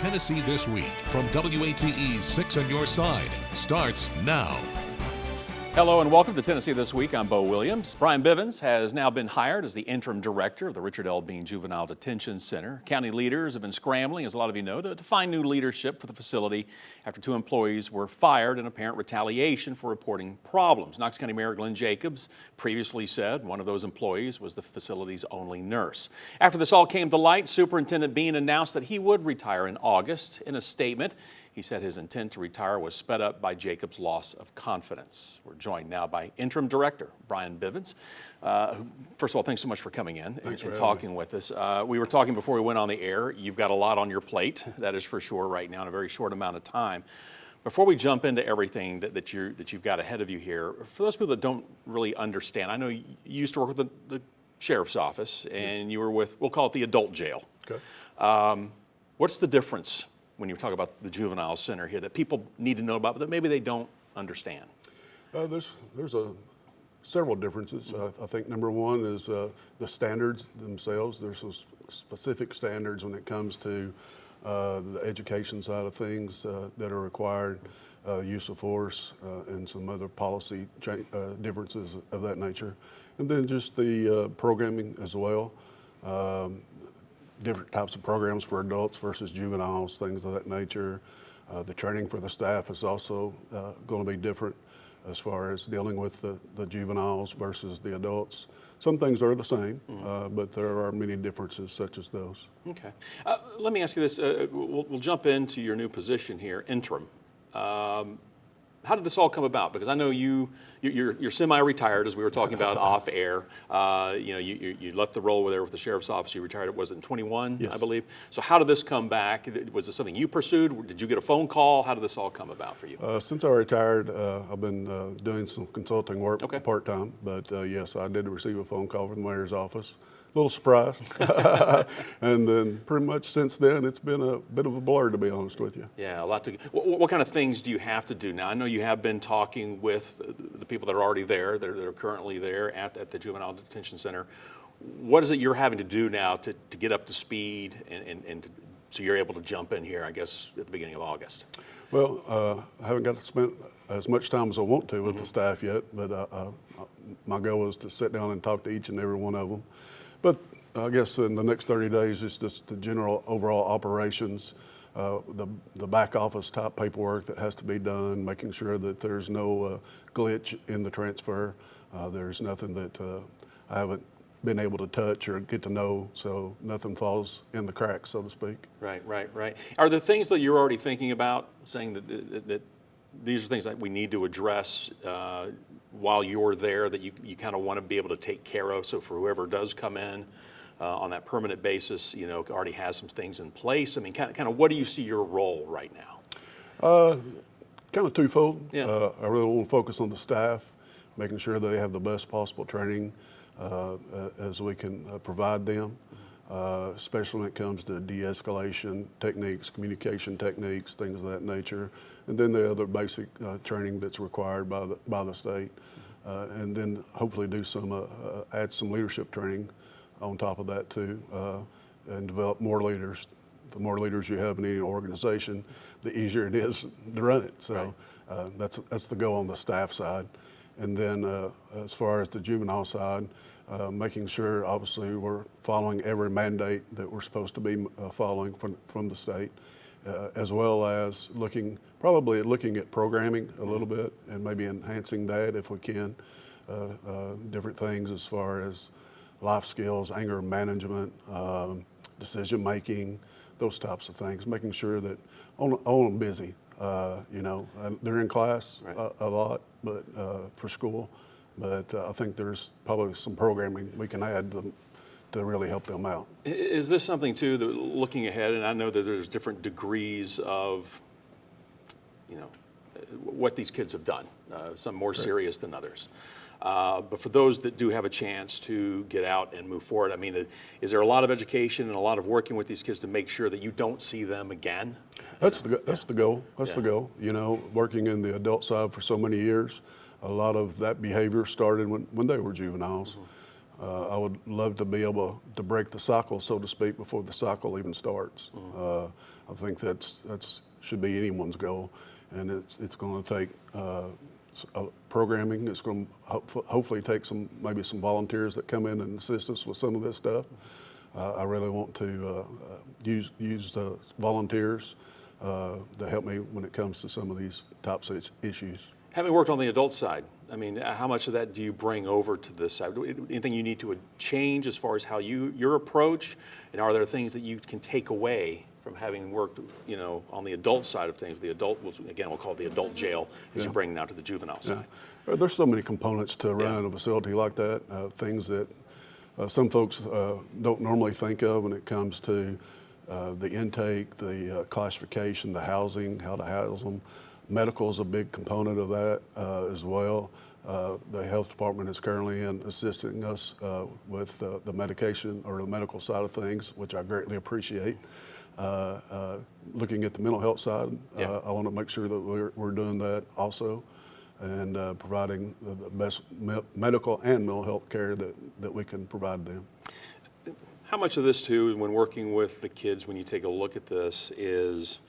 Tennessee This Week from WATE's 6 on Your Side starts now. Hello and welcome to Tennessee This Week. I'm Bo Williams. Brian Bivens has now been hired as the interim director of the Richard L. Bean Juvenile Detention Center. County leaders have been scrambling, as a lot of you know, to find new leadership for the facility after 2 employees were fired in apparent retaliation for reporting problems. Knox County Mayor Glenn Jacobs previously said one of those employees was the facility's only nurse. After this all came to light, Superintendent Bean announced that he would retire in August. In a statement, he said his intent to retire was sped up by Jacobs' loss of confidence. We're joined now by Interim Director Brian Bivens. First of all, thanks so much for coming in and talking with us. We were talking before we went on the air. You've got a lot on your plate, that is for sure, right now in a very short amount of time. Before we jump into everything that you've got ahead of you here, for those people that don't really understand, I know you used to work with the sheriff's office, and you were with, we'll call it the adult jail. Okay. What's the difference when you talk about the juvenile center here that people need to know about, but that maybe they don't understand? There's several differences. I think number one is the standards themselves. There's some specific standards when it comes to the education side of things that are required, use of force, and some other policy differences of that nature. And then just the programming as well. Different types of programs for adults versus juveniles, things of that nature. The training for the staff is also going to be different as far as dealing with the juveniles versus the adults. Some things are the same, but there are many differences such as those. Okay. Let me ask you this. We'll jump into your new position here, interim. How did this all come about? Because I know you're semi-retired, as we were talking about off air. You left the role there with the sheriff's office. You retired. Was it in 21, yes, I believe? So how did this come back? Was it something you pursued? Did you get a phone call? How did this all come about for you? Since I retired, I've been doing some consulting work part-time. But yes, I did receive a phone call from the mayor's office. A little surprised. And then pretty much since then, it's been a bit of a blur, to be honest with you. Yeah, a lot to. What kind of things do you have to do now? I know you have been talking with the people that are already there, that are currently there at the Juvenile Detention Center. What is it you're having to do now to get up to speed and so you're able to jump in here, I guess, at the beginning of August? Well, I haven't got to spend as much time as I want to with the staff yet, but my goal is to sit down and talk to each and every one of them. But I guess in the next 30 days, it's just the general overall operations, the back office type paperwork that has to be done, making sure that there's no glitch in the transfer. There's nothing that I haven't been able to touch or get to know, so nothing falls in the cracks, so to speak. Right. Are there things that you're already thinking about, saying that these are things that we need to address while you're there, that you kind of want to be able to take care of, so for whoever does come in on that permanent basis, already has some things in place? I mean, kind of what do you see your role right now? Kind of twofold. Yeah. I really want to focus on the staff, making sure they have the best possible training as we can provide them, especially when it comes to de-escalation techniques, communication techniques, things of that nature, and then the other basic training that's required by the state, and then hopefully do some add some leadership training on top of that too, and develop more leaders. The more leaders you have in any organization, the easier it is to run it. So that's the goal on the staff side. And then as far as the juvenile side, making sure obviously we're following every mandate that we're supposed to be following from the state, as well as probably looking at programming a little bit and maybe enhancing that if we can. Different things as far as life skills, anger management, decision making, those types of things, making sure that I'm busy. They're in class a lot, but for school. But I think there's probably some programming we can add to really help them out. Is this something too that looking ahead, and I know that there's different degrees of, what these kids have done, some more serious than others. But for those that do have a chance to get out and move forward, I mean, is there a lot of education and a lot of working with these kids to make sure that you don't see them again? That's the goal. That's the goal. Working in the adult side for so many years, a lot of that behavior started when they were juveniles. I would love to be able to break the cycle, so to speak, before the cycle even starts. I think that's should be anyone's goal, and it's going to take programming. It's going to hopefully take maybe some volunteers that come in and assist us with some of this stuff. I really want to use the volunteers to help me when it comes to some of these types of issues. Having worked on the adult side, I mean, how much of that do you bring over to this side? Anything you need to change as far as how your approach, and are there things that you can take away from having worked, on the adult side of things? The adult, we'll call it the adult jail, as you bring now to the juvenile side. There's so many components to running a facility like that, things that some folks don't normally think of when it comes to the intake, the classification, the housing, how to house them. Medical is a big component of that as well. The health department is currently assisting us with the medication or the medical side of things, which I greatly appreciate. Looking at the mental health side, I want to make sure that we're doing that also, and providing the best medical and mental health care that we can provide them. How much of this too, when working with the kids, when you take a look at this, is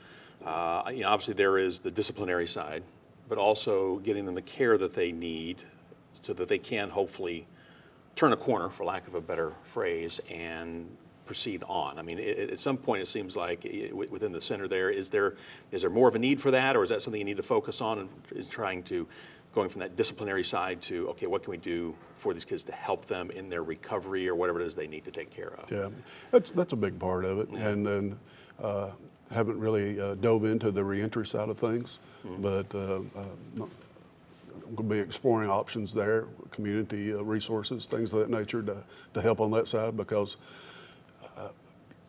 obviously there is the disciplinary side, but also getting them the care that they need so that they can hopefully turn a corner, for lack of a better phrase, and proceed on. I mean, at some point it seems like within the center there, is there more of a need for that, or is that something you need to focus on, and is going from that disciplinary side to, okay, what can we do for these kids to help them in their recovery or whatever it is they need to take care of? Yeah, that's a big part of it, and then haven't really dove into the reentry side of things, but I'm going to be exploring options there, community resources, things of that nature to help on that side, because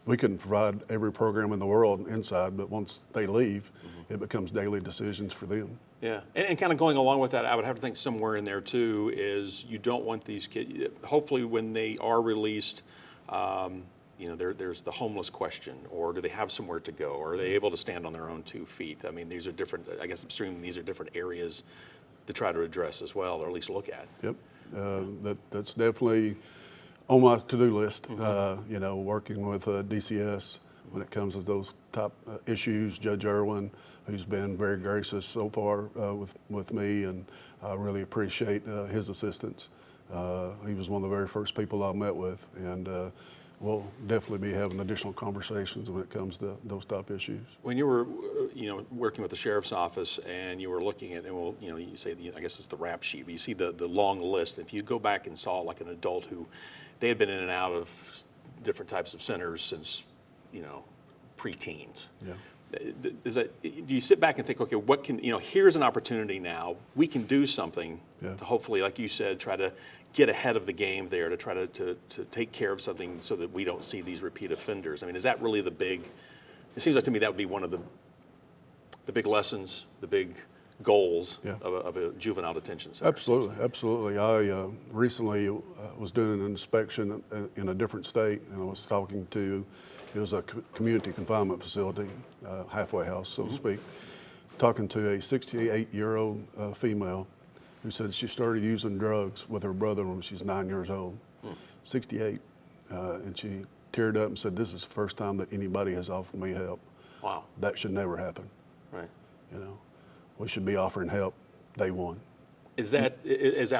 we can provide every program in the world inside, but once they leave, it becomes daily decisions for them. Yeah, and kind of going along with that, I would have to think somewhere in there too is you don't want these kids, hopefully when they are released, there's the homeless question, or do they have somewhere to go, or are they able to stand on their own 2 feet? I mean, these are different, I guess I'm assuming these are different areas to try to address as well, or at least look at. Yep, that's definitely on my to-do list, working with DCS when it comes to those top issues. Judge Irwin, who's been very gracious so far with me, and I really appreciate his assistance. He was one of the very first people I met with, and we'll definitely be having additional conversations when it comes to those top issues. When you were, working with the sheriff's office, and you were looking at, and you say, I guess it's the rap sheet, but you see the long list. If you go back and saw like an adult who, they had been in and out of different types of centers since, pre-teens. Yeah. Do you sit back and think, okay, what can, here's an opportunity now, we can do something to hopefully, like you said, try to get ahead of the game there, to try to take care of something so that we don't see these repeat offenders? I mean, is that really it seems like to me that would be one of the big lessons, the big goals of a juvenile detention center. Absolutely. I recently was doing an inspection in a different state, and I was talking to, it was a community confinement facility, halfway house, so to speak, talking to a 68-year-old female who said she started using drugs with her brother when she was 9 years old, 68, and she teared up and said, "This is the first time that anybody has offered me help." Wow. That should never happen. Right. We should be offering help day one. Is that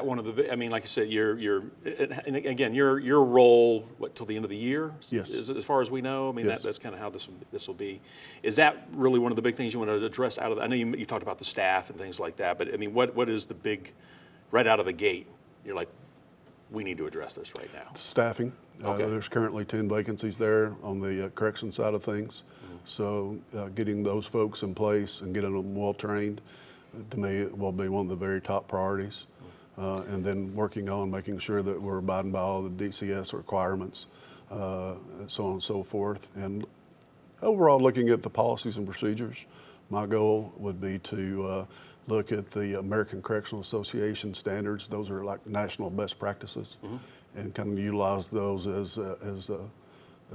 one of the? I mean, like you said, and again, your role till the end of the year? Yes. As far as we know, I mean, yes. that's kind of how this will be. Is that really one of the big things you want to address out of? I know you talked about the staff and things like that, but I mean, what is the big, right out of the gate? You're like, we need to address this right now. Staffing. Okay. There's currently 10 vacancies there on the correction side of things. So getting those folks in place and getting them well trained, to me, will be one of the very top priorities. And then working on making sure that we're abiding by all the DCS requirements, and so on and so forth. And overall, looking at the policies and procedures, my goal would be to look at the American Correctional Association standards. Those are like national best practices, and kind of utilize those as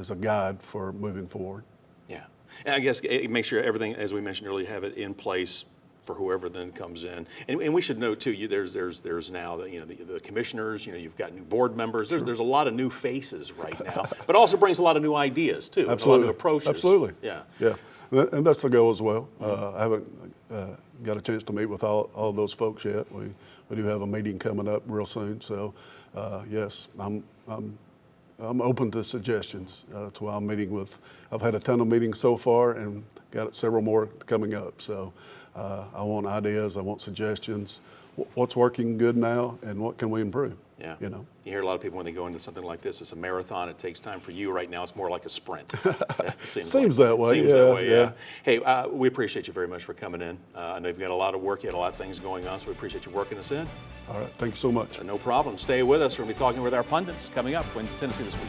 a guide for moving forward. Yeah, and I guess make sure everything, as we mentioned earlier, have it in place for whoever then comes in. And we should note too, there's now the commissioners. You've got new board members. There's a lot of new faces right now, but also brings a lot of new ideas too. Absolutely. A lot of new approaches. Absolutely. Yeah. Yeah. And that's the goal as well. I haven't got a chance to meet with all those folks yet. We do have a meeting coming up real soon. So yes, I'm open to suggestions. That's why I'm meeting with. I've had a ton of meetings so far, and got several more coming up. So I want ideas. I want suggestions. What's working good now, and what can we improve? Yeah. You hear a lot of people when they go into something like this, it's a marathon. It takes time. For you right now, it's more like a sprint. Seems that way. Seems that way, yeah. Hey, we appreciate you very much for coming in. I know you've got a lot of work. You had a lot of things going on, so we appreciate you working us in. All right. Thank you so much. No problem. Stay with us. We're going to be talking with our pundits coming up in Tennessee This Week.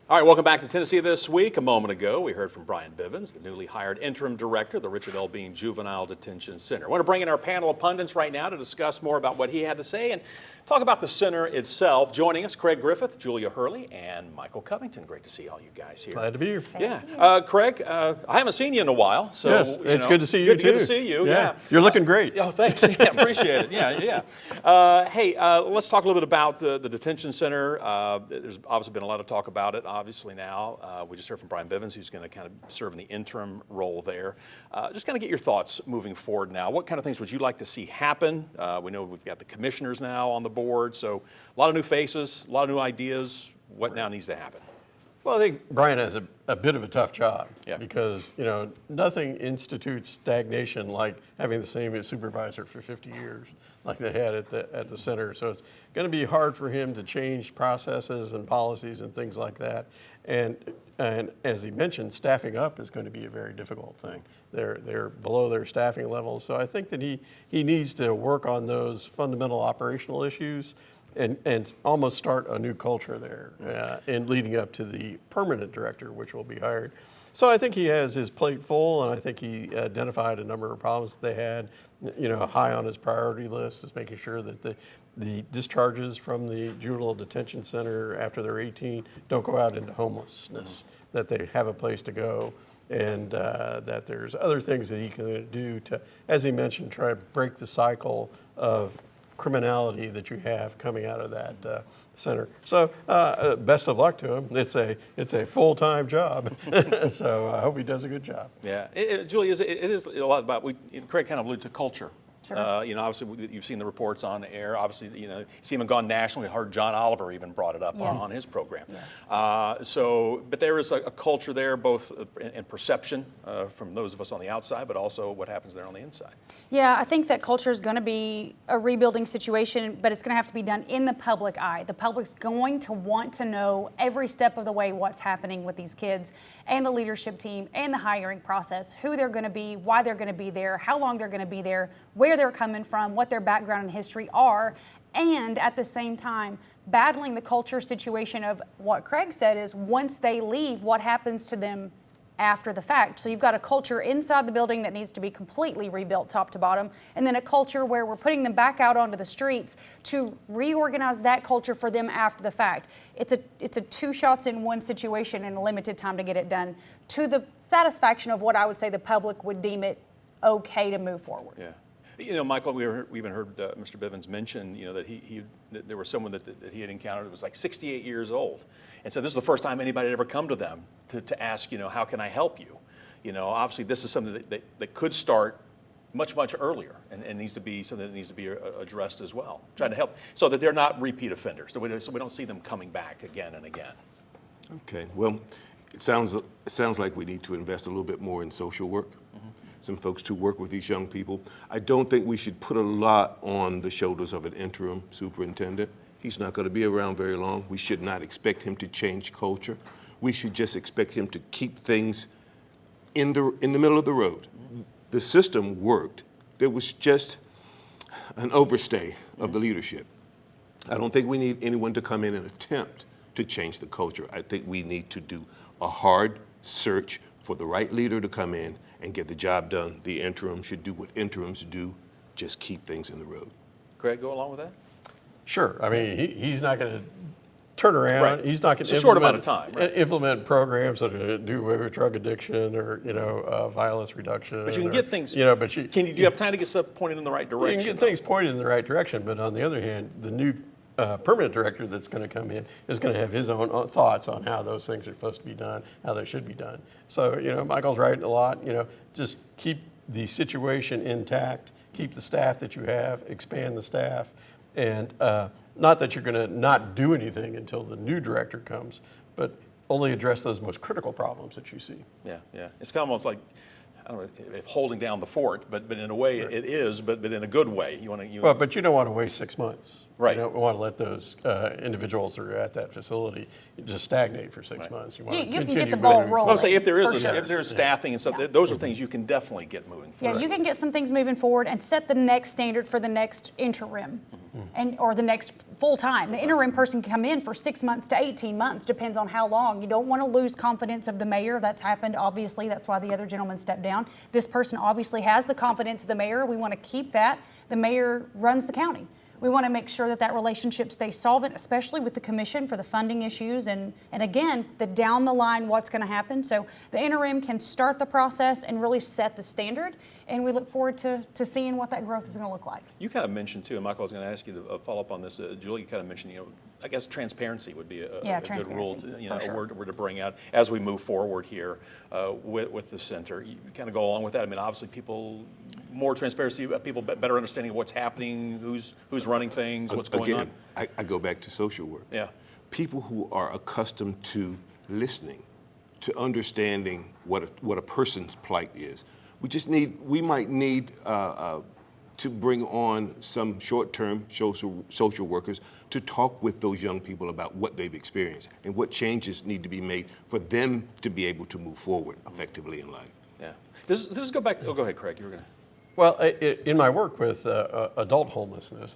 All right, welcome back to Tennessee This Week. A moment ago, we heard from Brian Bivens, the newly hired interim director of the Richard L. Bean Juvenile Detention Center. I want to bring in our panel of pundits right now to discuss more about what he had to say and talk about the center itself. Joining us, Craig Griffith, Julia Hurley, and Michael Covington. Great to see all you guys here. Glad to be here. Yeah. Craig, I haven't seen you in a while. So, yes, it's good to see you too. Good to see you, yeah. You're looking great. Oh, thanks. Yeah, appreciate it. Yeah. Hey, let's talk a little bit about the detention center. There's obviously been a lot of talk about it, obviously now. We just heard from Brian Bivens, who's going to kind of serve in the interim role there. Just kind of get your thoughts moving forward now. What kind of things would you like to see happen? We know we've got the commissioners now on the board, so a lot of new faces, a lot of new ideas. What now needs to happen? Well, I think Brian has a bit of a tough job because, nothing institutes stagnation like having the same supervisor for 50 years like they had at the center. So it's going to be hard for him to change processes and policies and things like that. And as he mentioned, staffing up is going to be a very difficult thing. They're below their staffing levels. So I think that he needs to work on those fundamental operational issues and almost start a new culture there in leading up to the permanent director, which will be hired. So I think he has his plate full, and I think he identified a number of problems that they had. High on his priority list is making sure that the discharges from the Juvenile Detention Center after they're 18 don't go out into homelessness, that they have a place to go, and that there's other things that he can do to, as he mentioned, try to break the cycle of criminality that you have coming out of that center. So best of luck to him. It's a full-time job, so I hope he does a good job. Yeah, Julie, it is a lot about, Craig kind of alluded to culture. Sure. Obviously, you've seen the reports on air. Obviously, see him gone nationally. We heard John Oliver even brought it up on his program. Yes. But there is a culture there, both in perception from those of us on the outside, but also what happens there on the inside. Yeah, I think that culture is going to be a rebuilding situation, but it's going to have to be done in the public eye. The public's going to want to know every step of the way what's happening with these kids and the leadership team and the hiring process, who they're going to be, why they're going to be there, how long they're going to be there, where they're coming from, what their background and history are, and at the same time, battling the culture situation of what Craig said is once they leave, what happens to them after the fact. So you've got a culture inside the building that needs to be completely rebuilt top to bottom, and then a culture where we're putting them back out onto the streets to reorganize that culture for them after the fact. It's a two shots in one situation in a limited time to get it done to the satisfaction of what I would say the public would deem it okay to move forward. Yeah. Michael, we even heard Mr. Bivens mention, that there was someone that he had encountered that was like 68 years old. And so this is the first time anybody had ever come to them to ask, how can I help you? Obviously this is something that could start much, much earlier and needs to be something that needs to be addressed as well. Trying to help so that they're not repeat offenders, so we don't see them coming back again and again. Okay, well, it sounds like we need to invest a little bit more in social work. Some folks to work with these young people. I don't think we should put a lot on the shoulders of an interim superintendent. He's not going to be around very long. We should not expect him to change culture. We should just expect him to keep things in the middle of the road. The system worked. There was just an overstay of the leadership. I don't think we need anyone to come in and attempt to change the culture. I think we need to do a hard search for the right leader to come in and get the job done. The interim should do what interims do, just keep things in the road. Craig, go along with that? Sure. I mean, he's not going to turnaround. Right. He's not going It's to a short amount of time, right. implement programs that are going to do away with drug addiction or violence reduction. But you can get things. Do you have time to get stuff pointed in the right direction? You can get things pointed in the right direction, but on the other hand, the new permanent director that's going to come in is going to have his own thoughts on how those things are supposed to be done, how they should be done. So, Michael's right a lot. Just keep the situation intact, keep the staff that you have, expand the staff, and not that you're going to not do anything until the new director comes, but only address those most critical problems that you see. Yeah. It's kind of almost like, I don't know if holding down the fort, but in a way it is, but in a good way. But you don't want to waste 6 months. Right. You don't want to let those individuals that are at that facility just stagnate for 6 months. You want to You can get continue the ball moving rolling. I'll say if For sure. there's staffing and stuff, those are things you can definitely get moving forward. Yeah, you can get some things moving forward and set the next standard for the next interim or the next full time. The interim person can come in for 6 months to 18 months, depends on how long. You don't want to lose confidence of the mayor. That's happened, obviously. That's why the other gentleman stepped down. This person obviously has the confidence of the mayor. We want to keep that. The mayor runs the county. We want to make sure that relationship stays solvent, especially with the commission for the funding issues and again, the down the line what's going to happen. So the interim can start the process and really set the standard, and we look forward to seeing what that growth is going to look like. You kind of mentioned too, and Michael, I was going to ask you to follow up on this. Julie, you kind of mentioned, I guess transparency would be a good rule, a word to bring out as we move forward here with the center. You kind of go along with that. I mean, obviously more transparency, people better understanding of what's happening, who's running things, what's going on. I go back to social work. Yeah. People who are accustomed to listening, to understanding what a person's plight is. We might need to bring on some short-term social workers to talk with those young people about what they've experienced and what changes need to be made for them to be able to move forward effectively in life. Yeah. Does this go back? Oh, go ahead, Craig. You were going to. Well, in my work with adult homelessness,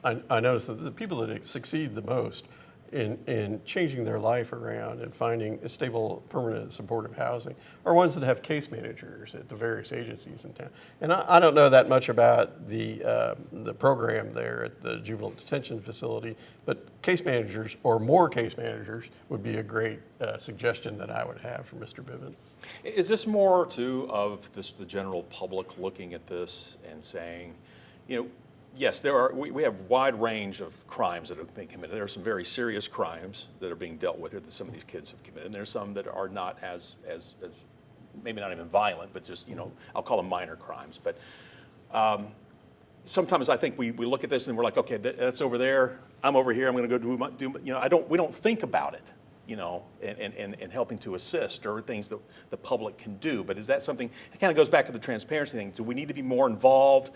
I noticed that the people that succeed the most in changing their life around and finding a stable, permanent, supportive housing are ones that have case managers at the various agencies in town. And I don't know that much about the program there at the Juvenile Detention Facility, but case managers or more case managers would be a great suggestion that I would have for Mr. Bivens. Is this more too of the general public looking at this and saying, yes, we have wide range of crimes that have been committed. There are some very serious crimes that are being dealt with here that some of these kids have committed. And there's some that are not as maybe not even violent, but just, I'll call them minor crimes. But sometimes I think we look at this and we're like, okay, that's over there. I'm over here. I'm going to go do we don't think about it, and helping to assist or things that the public can do. But is that something, it kind of goes back to the transparency thing. Do we need to be more involved?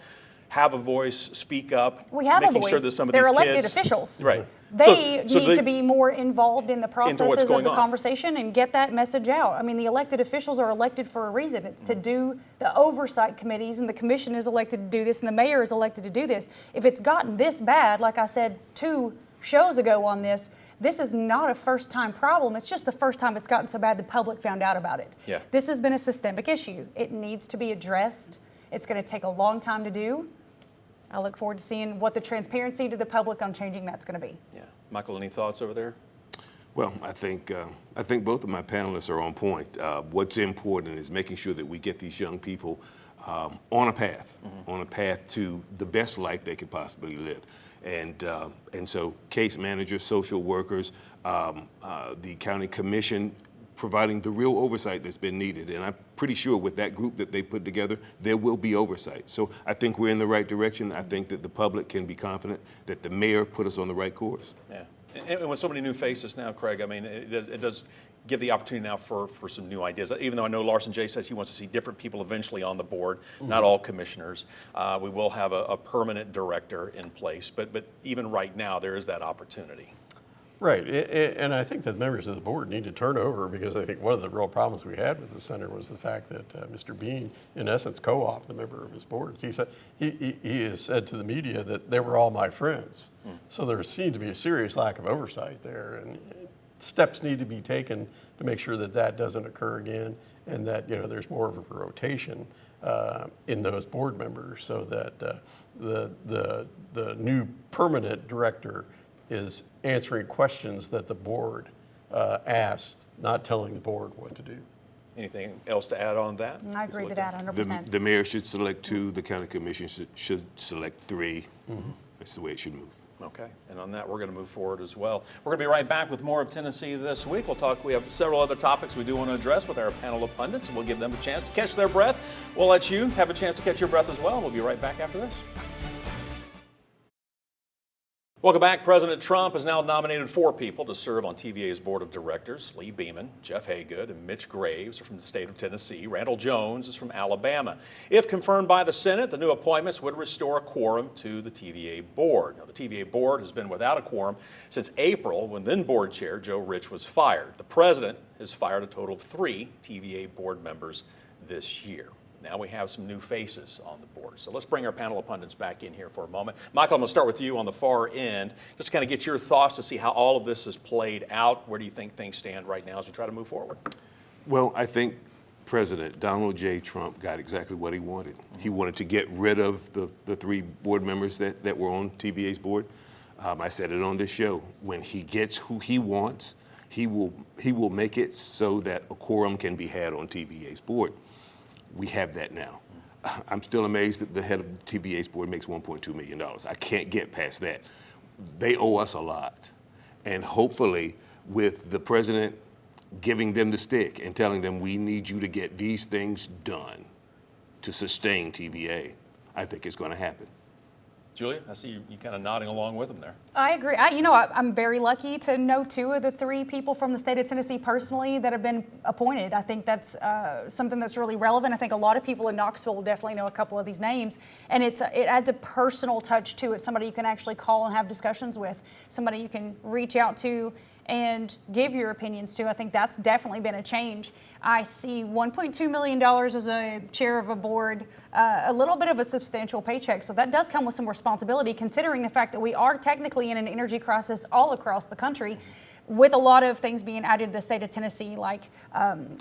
Have a voice, speak up. We have a voice. Sure that some of They're these elected kids, officials. Right. They need to be more involved in the processes what's of going the on. conversation and get that message out. I mean, the elected officials are elected for a reason. It's to do the oversight committees, and the commission is elected to do this, and the mayor is elected to do this. If it's gotten this bad, like I said 2 shows ago on this is not a first-time problem. It's just the first time it's gotten so bad the public found out about it. Yeah. This has been a systemic issue. It needs to be addressed. It's going to take a long time to do. I look forward to seeing what the transparency to the public on changing that's going to be. Yeah. Michael, any thoughts over there? Well, I think both of my panelists are on point. What's important is making sure that we get these young people on a path to the best life they could possibly live. And so case managers, social workers, the county commission, providing the real oversight that's been needed. And I'm pretty sure with that group that they put together, there will be oversight. So I think we're in the right direction. I think that the public can be confident that the mayor put us on the right course. Yeah. And with so many new faces now, Craig, I mean, it does give the opportunity now for some new ideas. Even though I know Larson J says he wants to see different people eventually on the board, not all commissioners. We will have a permanent director in place. But even right now, there is that opportunity. Right, and I think that members of the board need to turn over, because I think one of the real problems we had with the center was the fact that Mr. Bean, in essence, co-opted a member of his boards. He said he has said to the media that they were all my friends. So there seemed to be a serious lack of oversight there, and steps need to be taken to make sure that that doesn't occur again, and that there's more of a rotation in those board members, so that the new permanent director is answering questions that the board asks, not telling the board what to do. Anything else to add on that? I agree to that 100%. The mayor should select 2, the county commission should select 3. That's the way it should move. Okay, and on that, we're going to move forward as well. We're going to be right back with more of Tennessee this week. We have several other topics we do want to address with our panel of pundits, and we'll give them a chance to catch their breath. We'll let you have a chance to catch your breath as well. We'll be right back after this. Welcome back. President Trump has now nominated 4 people to serve on TVA's board of directors. Lee Beeman, Jeff Haygood, and Mitch Graves are from the state of Tennessee. Randall Jones is from Alabama. If confirmed by the Senate, the new appointments would restore a quorum to the TVA board. Now, the TVA board has been without a quorum since April, when then board chair Joe Rich was fired. The president has fired a total of 3 TVA board members this year. Now we have some new faces on the board. So let's bring our panel of pundits back in here for a moment. Michael, I'm going to start with you on the far end, just to kind of get your thoughts to see how all of this has played out. Where do you think things stand right now as we try to move forward? Well, I think President Donald J. Trump got exactly what he wanted. He wanted to get rid of the 3 board members that were on TVA's board. I said it on this show. When he gets who he wants, he will make it so that a quorum can be had on TVA's board. We have that now. I'm still amazed that the head of the TVA's board makes $1.2 million. I can't get past that. They owe us a lot. And hopefully, with the president giving them the stick and telling them, we need you to get these things done to sustain TVA, I think it's going to happen. Julia, I see you kind of nodding along with them there. I agree. I'm very lucky to know 2 of the 3 people from the state of Tennessee personally that have been appointed. I think that's something that's really relevant. I think a lot of people in Knoxville will definitely know a couple of these names, and it adds a personal touch to it. Somebody you can actually call and have discussions with, somebody you can reach out to and give your opinions to. I think that's definitely been a change. I see $1.2 million as a chair of a board, a little bit of a substantial paycheck. So that does come with some responsibility, considering the fact that we are technically in an energy crisis all across the country, with a lot of things being added to the state of Tennessee, like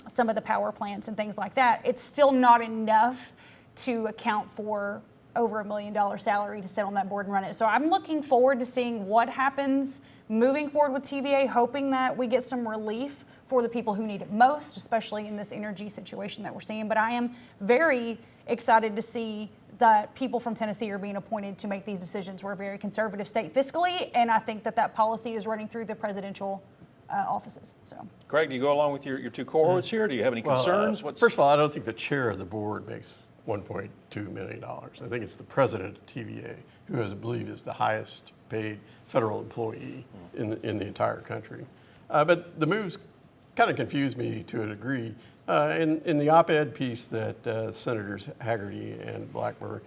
some of the power plants and things like that. It's still not enough to account for over $1 million salary to sit on that board and run it. So I'm looking forward to seeing what happens moving forward with TVA, hoping that we get some relief for the people who need it most, especially in this energy situation that we're seeing. But I am very excited to see that people from Tennessee are being appointed to make these decisions. We're a very conservative state fiscally, and I think that policy is running through the presidential offices. So, Craig, do you go along with your 2 cohorts here? Do you have any concerns? First of all, I don't think the chair of the board makes $1.2 million. I think it's the president of TVA, who I believe is the highest paid federal employee in the entire country. But the moves kind of confused me to a degree. In the op-ed piece that Senators Haggerty and Blackburn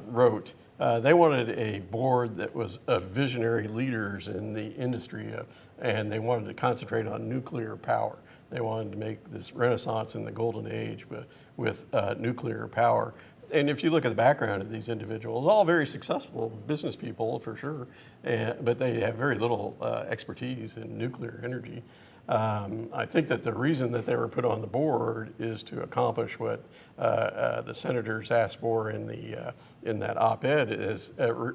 wrote, they wanted a board that was of visionary leaders in the industry, and they wanted to concentrate on nuclear power. They wanted to make this renaissance in the golden age with nuclear power. And if you look at the background of these individuals, all very successful business people for sure, but they have very little expertise in nuclear energy. I think that the reason that they were put on the board is to accomplish what the senators asked for in that op-ed, is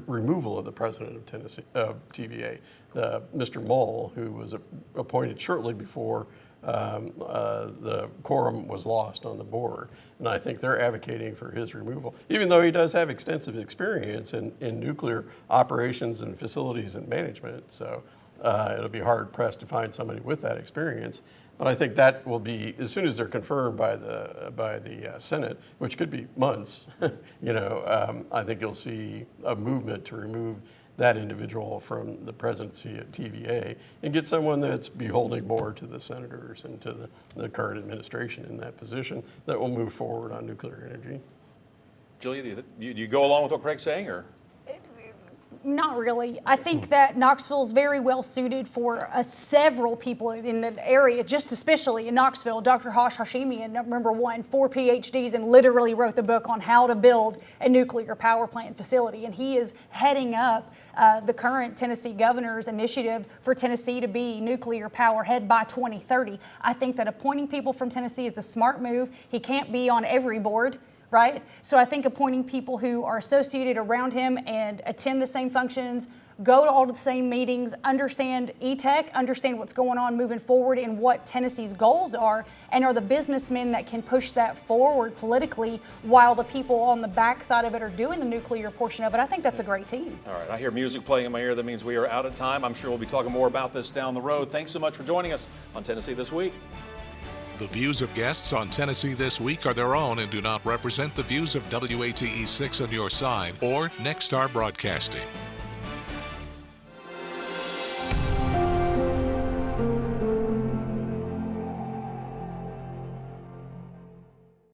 removal of the president of Tennessee TVA, Mr. Mull, who was appointed shortly before the quorum was lost on the board. And I think they're advocating for his removal, even though he does have extensive experience in nuclear operations and facilities and management. So it'll be hard pressed to find somebody with that experience. But I think that will be, as soon as they're confirmed by the Senate, which could be months, I think you'll see a movement to remove that individual from the presidency at TVA and get someone that's beholding more to the senators and to the current administration in that position that will move forward on nuclear energy. Julia, do you go along with what Craig's saying, or? Not really. I think that Knoxville is very well suited for several people in the area, just especially in Knoxville. Dr. Hashimian, number 1, 4 PhDs, and literally wrote the book on how to build a nuclear power plant facility. And he is heading up the current Tennessee governor's initiative for Tennessee to be nuclear power head by 2030. I think that appointing people from Tennessee is the smart move. He can't be on every board, right? So I think appointing people who are associated around him and attend the same functions, go to all the same meetings, understand E-Tech, understand what's going on moving forward and what Tennessee's goals are, and are the businessmen that can push that forward politically while the people on the backside of it are doing the nuclear portion of it. I think that's a great team. All right, I hear music playing in my ear. That means we are out of time. I'm sure we'll be talking more about this down the road. Thanks so much for joining us on Tennessee This Week. The views of guests on Tennessee This Week are their own and do not represent the views of WATE 6 on your side or Nexstar Broadcasting.